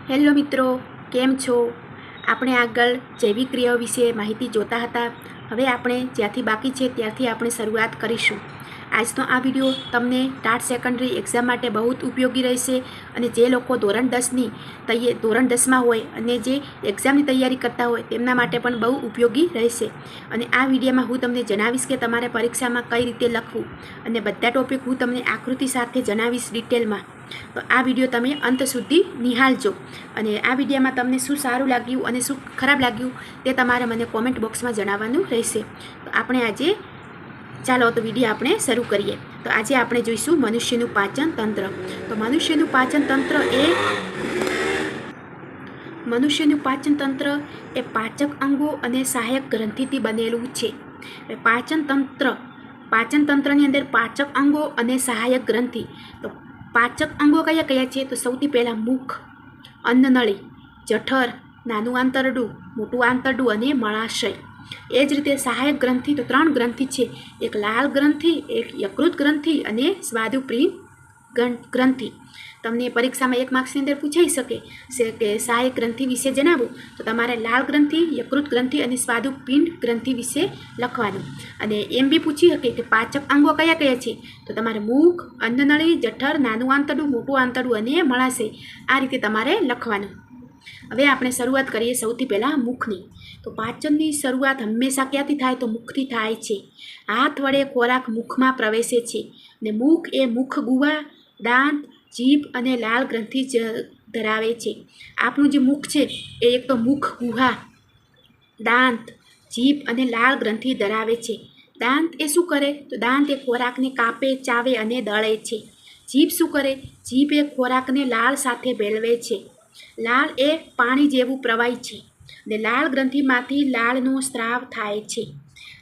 Hello મિત્રો, કેમ છો? આપણે આગળ જૈવિક ક્રિયાઓ વિશે માહિતી જોતા હતા. હવે આપણે જ્યાંથી બાકી છે ત્યારથી આપણે શરૂઆત કરીશું. આજનો આ વિડીયો તમને ટાટ સેકન્ડરી એક્ઝામ માટે બહુ જ ઉપયોગી રહેશે. અને જે લોકો ધોરણ 10માં હોય અને જે એક્ઝામની તૈયારી કરતા હોય તેમના માટે પણ બહુ ઉપયોગી રહેશે. અને આ વિડીયોમાં હું તમને જણાવીશ કે તમારે પરીક્ષામાં કઈ રીતે લખવું અને બધા ટોપિક હું તમને આકૃતિ સાથે જણાવીશ ડિટેલમાં. તો આ વિડીયો તમે અંત સુધી નિહાળજો. અને આ વિડીયોમાં તમને શું સારું લાગ્યું અને શું ખરાબ લાગ્યું તે તમારે મને કોમેન્ટ બોક્સમાં જણાવવાનું રહેશે. તો આપણે આજે ચાલો તો વિડીયો આપણે શરૂ કરીએ. તો આજે આપણે જોઈશું મનુષ્યનું પાચન તંત્ર. તો મનુષ્યનું પાચન તંત્ર એ પાચક અંગો અને સહાયક ગ્રંથિથી બનેલું છે. પાચન તંત્રની અંદર પાચક અંગો અને સહાયક ગ્રંથિ. તો પાચક અંગો કયા કયા છે? તો સૌથી પહેલાં મુખ, અન્નનળી, જઠર, નાનું આંતરડું, મોટું આંતરડું અને મળાશય. એ જ રીતે સહાયક ગ્રંથિ તો 3 ગ્રંથિ છે. એક લાલ ગ્રંથિ, એક યકૃત ગ્રંથિ અને સ્વાદુપિંડ ગ્રંથિ. તમને પરીક્ષામાં 1 માર્ક્સની અંદર પૂછાઈ શકે છે કે સહાયક ગ્રંથિ વિશે જણાવો. તો તમારે લાલ ગ્રંથિ, યકૃત ગ્રંથિ અને સ્વાદુપિંડ ગ્રંથિ વિશે લખવાનું. અને એમ બી પૂછી શકે કે પાચક અંગો કયા કયા છે? તો તમારે મુખ, અન્નનળી, જઠર, નાનું આંતરડું, મોટું આંતરડું અને મળાશય. આ રીતે તમારે લખવાનું. હવે આપણે શરૂઆત કરીએ સૌથી પહેલાં મુખની. તો પાચનની શરૂઆત હંમેશા ક્યાંથી થાય? તો મુખથી થાય છે. હાથ વડે ખોરાક મુખમાં પ્રવેશે છે. અને મુખ એ મુખ ગુહા, દાંત, જીભ અને લાળ ગ્રંથિ ધરાવે છે. આપણું જે મુખ છે એ એક તો મુખ ગુહા, દાંત, જીભ અને લાળ ગ્રંથિ ધરાવે છે. દાંત એ શું કરે? તો દાંત એ ખોરાકને કાપે, ચાવે અને દળે છે. જીભ શું કરે? જીભ એ ખોરાકને લાળ સાથે ભેળવે છે. લાળ એ પાણી જેવું પ્રવાહી છે. ને લાળ ગ્રંથિમાંથી લાળનો સ્ત્રાવ થાય છે.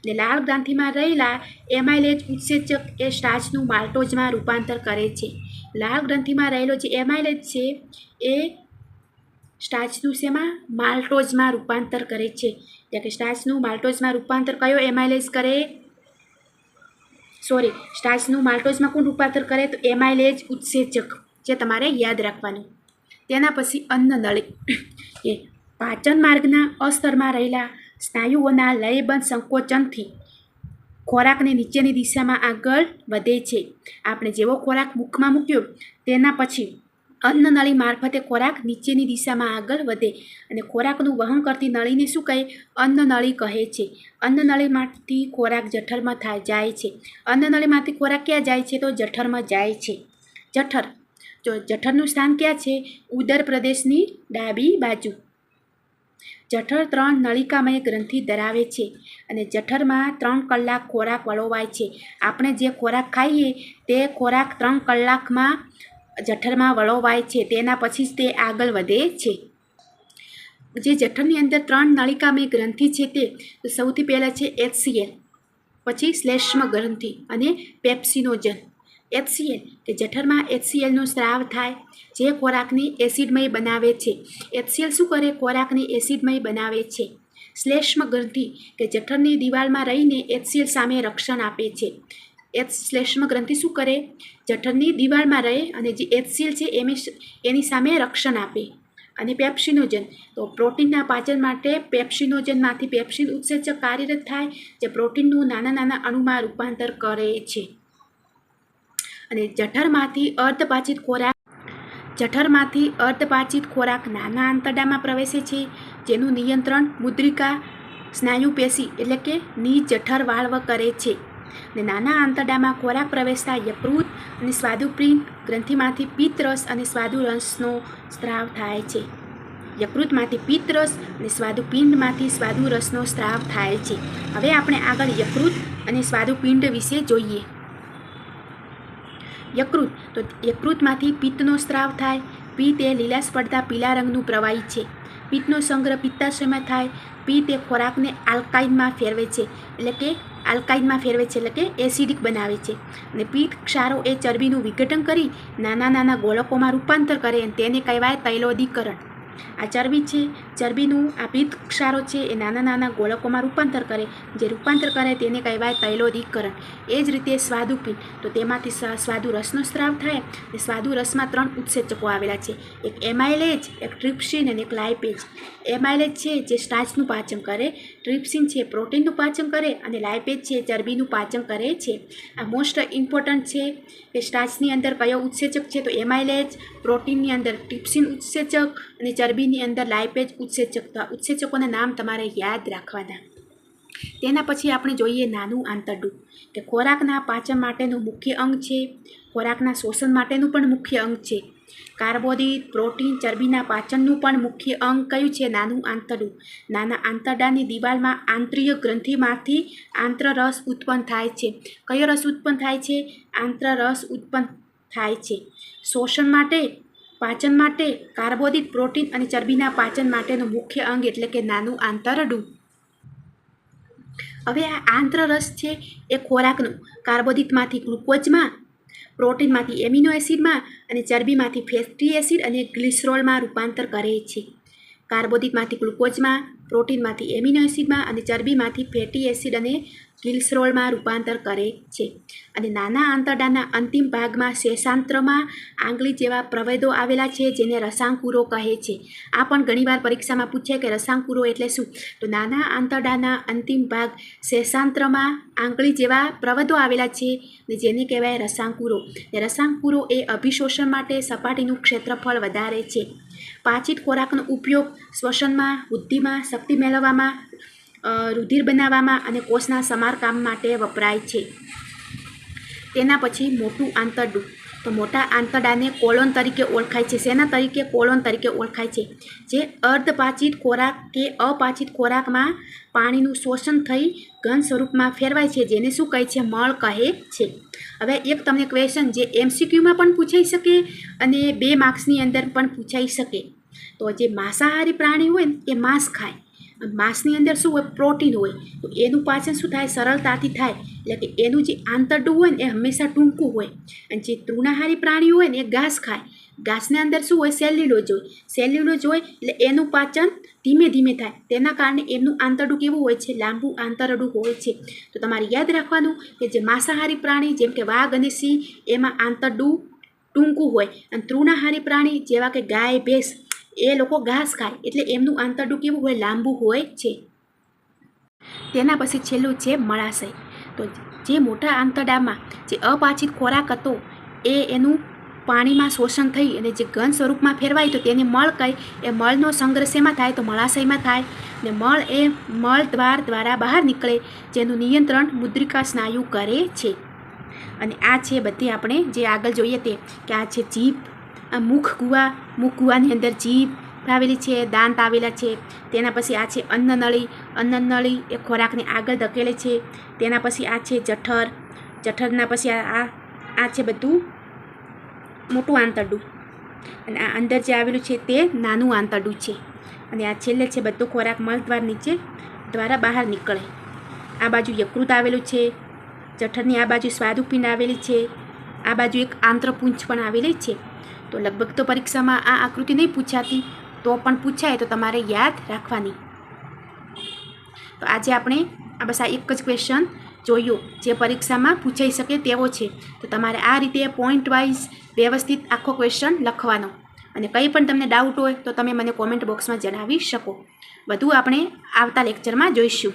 ને લાળ ગ્રંથિમાં રહેલા એમાઇલેજ ઉત્સેચક એ સ્ટાર્ચનું માલ્ટોઝમાં રૂપાંતર કરે છે. લાળ ગ્રંથિમાં રહેલો જે એમાઇલેજ છે એ સ્ટાર્ચનું શેમાં? માલ્ટોઝમાં રૂપાંતર કરે છે. એટલે કે સ્ટાર્ચનું માલ્ટોઝમાં રૂપાંતર કયો એમાઇલેજ કરે? સ્ટાર્ચનું માલ્ટોઝમાં કોણ રૂપાંતર કરે? તો એમાઇલેજ ઉત્સેચક, જે તમારે યાદ રાખવાનું. તેના પછી અન્નનળી. એ પાચન માર્ગના અસ્તરમાં રહેલા સ્નાયુઓના લયબંધ સંકોચનથી ખોરાકને નીચેની દિશામાં આગળ વધે છે. આપણે જેવો ખોરાક મુખમાં મૂક્યો તેના પછી અન્નનળી મારફતે ખોરાક નીચેની દિશામાં આગળ વધે. અને ખોરાકનું વહન કરતી નળીને શું કહે? અન્નનળી કહે છે. અન્નનળીમાંથી ખોરાક જઠરમાં જાય છે. અન્નનળીમાંથી ખોરાક ક્યાં જાય છે? તો જઠરમાં જાય છે. જઠરનું સ્થાન ક્યાં છે? ઉદર પ્રદેશની ડાબી બાજુ. જઠર 3 નળિકામય ગ્રંથિ ધરાવે છે. અને જઠરમાં 3 કલાક ખોરાક વલોવાય છે. આપણે જે ખોરાક ખાઈએ તે ખોરાક 3 કલાકમાં જઠરમાં વલોવાય છે. તેના પછી જ તે આગળ વધે છે. જે જઠરની અંદર 3 નળિકામય ગ્રંથિ છે તે સૌથી પહેલાં છે HCl, પછી શ્લેષ્મ ગ્રંથિ અને પેપ્સિનોજન. HCl કે જઠરમાં HClનો સ્ત્રાવ થાય જે ખોરાકને એસિડમય બનાવે છે. HCl શું કરે? ખોરાકને એસિડમય બનાવે છે. શ્લેષ્મ ગ્રંથિ કે જઠરની દિવાલમાં રહીને HCl સામે રક્ષણ આપે છે. શ્લેષ્મ ગ્રંથિ શું કરે? જઠરની દિવાલમાં રહે અને જે HCl છે એની સામે રક્ષણ આપે. અને પેપ્સિનોજન તો પ્રોટીનના પાચન માટે પેપ્સિનોજનમાંથી પેપ્સિન ઉત્સેચક કાર્યરત થાય જે પ્રોટીનનું નાના અણુમાં રૂપાંતર કરે છે. અને જઠરમાંથી અર્ધપાચિત ખોરાક નાના આંતરડામાં પ્રવેશે છે. જેનું નિયંત્રણ મુદ્રિકા સ્નાયુપેશી એટલે કે ની જઠર વાલ્વ કરે છે. અને નાના આંતરડામાં ખોરાક પ્રવેશતા યકૃત અને સ્વાદુપિંડ ગ્રંથિમાંથી પિત્તરસ અને સ્વાદુરસનો સ્ત્રાવ થાય છે. યકૃતમાંથી પિત્તરસ અને સ્વાદુપિંડમાંથી સ્વાદુરસનો સ્ત્રાવ થાય છે. હવે આપણે આગળ યકૃત અને સ્વાદુપિંડ વિશે જોઈએ. યકૃતમાંથી પિત્તનો સ્ત્રાવ થાય. પિત્ત એ લીલાશ પડતા પીળા રંગનું પ્રવાહી છે. પિત્તનો સંગ્રહ પિત્તાશયમાં થાય. પિત્ત એ ખોરાકને આલ્કાઇનમાં ફેરવે છે એટલે કે એસિડિક બનાવે છે. અને પિત્ત ક્ષારો એ ચરબીનું વિઘટન કરી નાના ગોળકોમાં રૂપાંતર કરે અને તેને કહેવાય તૈલોદીકરણ. આ ચરબી છે, ચરબીનું આ પિત્ત ક્ષારો છે એ નાના નાના ગોળકોમાં રૂપાંતર કરે, જે રૂપાંતર કરે તેને કહેવાય તૈલોદીકરણ. એ જ રીતે સ્વાદુપિંડ, તો તેમાંથી સ્વાદુ રસનો સ્ત્રાવ થાય. અને સ્વાદુ રસમાં 3 ઉત્સેચકો આવેલા છે, એક એમાઇલેજ, એક ટ્રિપ્સિન અને એક લાઇપેજ. એમાઇલેજ છે જે સ્ટાર્ચનું પાચન કરે, ટ્રિપ્સિન છે પ્રોટીનનું પાચન કરે, અને લાઇપેજ છે ચરબીનું પાચન કરે છે. આ મોસ્ટ ઇમ્પોર્ટન્ટ છે કે સ્ટાર્ચની અંદર કયો ઉત્સેચક છે, તો એમાઇલેજ, પ્રોટીનની અંદર ટ્રિપ્સિન ઉત્સેચક અને ચરબીની અંદર લાઇપેજ ઉત્સેચક. તો આ ઉત્સેચકોના નામ તમારે યાદ રાખવાના. તેના પછી આપણે જોઈએ નાનું આંતરડું, કે ખોરાકના પાચન માટેનું મુખ્ય અંગ છે, ખોરાકના શોષણ માટેનું પણ મુખ્ય અંગ છે. કાર્બોદિત, પ્રોટીન, ચરબીના પાચનનું પણ મુખ્ય અંગ કયું છે? નાનું આંતરડું. નાના આંતરડાની દિવાલમાં આંતરિય ગ્રંથિમાંથી આંત્રરસ ઉત્પન્ન થાય છે. કયો રસ ઉત્પન્ન થાય છે? આંત્રરસ ઉત્પન્ન થાય છે. શોષણ માટે, પાચન માટે, કાર્બોદિત, પ્રોટીન અને ચરબીના પાચન માટેનું મુખ્ય અંગ એટલે કે નાનું આંતરડું. હવે આ આંત્રરસ છે એ ખોરાકનું કાર્બોદિતમાંથી ગ્લુકોઝમાં, પ્રોટીનમાંથી એમિનો એસિડમાં અને ચરબીમાંથી ફેટી એસિડ અને ગ્લિસરોલમાં રૂપાંતર કરે છે. કાર્બોદિતમાંથી ગ્લુકોઝમાં, પ્રોટીનમાંથી એમિનો એસિડમાં અને ચરબીમાંથી ફેટી એસિડ અને ગ્લિસરોલમાં રૂપાંતર કરે છે. અને નાના આંતરડાના અંતિમ ભાગમાં શેષાંત્રમાં આંગળી જેવા પ્રવેદો આવેલા છે જેને રસાંકુરો કહે છે. આ પણ ઘણીવાર પરીક્ષામાં પૂછે કે રસાંકુરો એટલે શું? તો નાના આંતરડાના અંતિમ ભાગ શેષાંત્રમાં આંગળી જેવા પ્રવેદો આવેલા છે ને જેને કહેવાય રસાંકુરો. રસાંકુરો એ અભિશોષણ માટે સપાટીનું ક્ષેત્રફળ વધારે છે. પાચિત ખોરાકનો ઉપયોગ શ્વસનમાં, વૃદ્ધિમાં, શક્તિ મેળવવામાં, રુધિર બનાવવામાં અને કોષના સમારકામ માટે વપરાય છે. તેના પછી મોટું આંતરડું, તો મોટા આંતરડાને કોલોન તરીકે ઓળખાય છે. શેના તરીકે? કોલોન તરીકે ઓળખાય છે. જે અર્ધપાચિત ખોરાક કે અપાચિત ખોરાકમાં પાણીનું શોષણ થઈ ઘન સ્વરૂપમાં ફેરવાય છે, જેને શું કહે છે? મળ કહે છે. હવે એક તમને ક્વેશ્ચન જે MCQમાં પણ પૂછાઈ શકે અને 2 માર્ક્સની અંદર પણ પૂછાઈ શકે. તો જે માંસાહારી પ્રાણી હોય ને એ માંસ ખાય, માંસની અંદર શું હોય? પ્રોટીન હોય. તો એનું પાચન શું થાય? સરળતાથી થાય. એટલે કે એનું જે આંતરડું હોય ને એ હંમેશા ટૂંકું હોય. અને જે તૃણાહારી પ્રાણી હોય ને એ ઘાસ ખાય. ઘાસની અંદર શું હોય? સેલ્યુલોઝ હોય. સેલ્યુલોઝ હોય એટલે એનું પાચન ધીમે ધીમે થાય. તેના કારણે એમનું આંતરડું કેવું હોય છે? લાંબુ આંતરડું હોય છે. તો તમારે યાદ રાખવાનું કે જે માંસાહારી પ્રાણી જેમ કે વાઘ અને સિંહ એમાં આંતરડું ટૂંકું હોય, અને તૃણાહારી પ્રાણી જેવા કે ગાય, ભેંસ એ લોકો ઘાસ ખાય એટલે એમનું આંતરડું કેવું હોય? લાંબુ હોય છે. તેના પછી છેલ્લું છે મળાશય. તો જે મોટા આંતરડામાં જે અપાચિત ખોરાક હતો એનું પાણીમાં શોષણ થઈ અને જે ઘન સ્વરૂપમાં ફેરવાય તો તેને મળ કહે. એ મળનો સંગ્રહ શેમાં થાય? તો મળાશયમાં થાય. ને મળ એ મળ દ્વારા બહાર નીકળે, જેનું નિયંત્રણ મુદ્રિકા સ્નાયુ કરે છે. અને આ છે બધી આપણે જે આગળ જોઈએ તે કે આ છે જીભ, આ મુખ ગુહાની અંદર જીભ આવેલી છે, દાંત આવેલા છે. તેના પછી આ છે અન્નનળી. અન્નનળી એ ખોરાકને આગળ ધકેલે છે. તેના પછી આ છે જઠર. જઠરના પછી આ છે બધું મોટું આંતરડું, અને આ અંદર જે આવેલું છે તે નાનું આંતરડું છે. અને આ છેલ્લે છે બધો ખોરાક મળદ્વાર નીચે દ્વારા બહાર નીકળે. આ બાજુ યકૃત આવેલું છે, જઠરની આ બાજુ સ્વાદુપિંડ આવેલી છે, આ બાજુ એક આંત્રપુંજ પણ આવેલી છે. તો લગભગ તો પરીક્ષામાં આ આકૃતિ નહીં પૂછાતી, તો પણ પૂછાય તો તમારે યાદ રાખવાની. તો આજે આપણે બસ આ એક જ ક્વેશ્ચન જોયું જે પરીક્ષામાં પૂછાઈ શકે તેવો છે. તો તમારે આ રીતે પોઈન્ટ વાઇઝ વ્યવસ્થિત આખો ક્વેશ્ચન લખવાનો. અને કંઈ પણ તમને ડાઉટ હોય તો તમે મને કોમેન્ટ બોક્સમાં જણાવી શકો. બધું આપણે આવતા લેક્ચરમાં જોઈશું.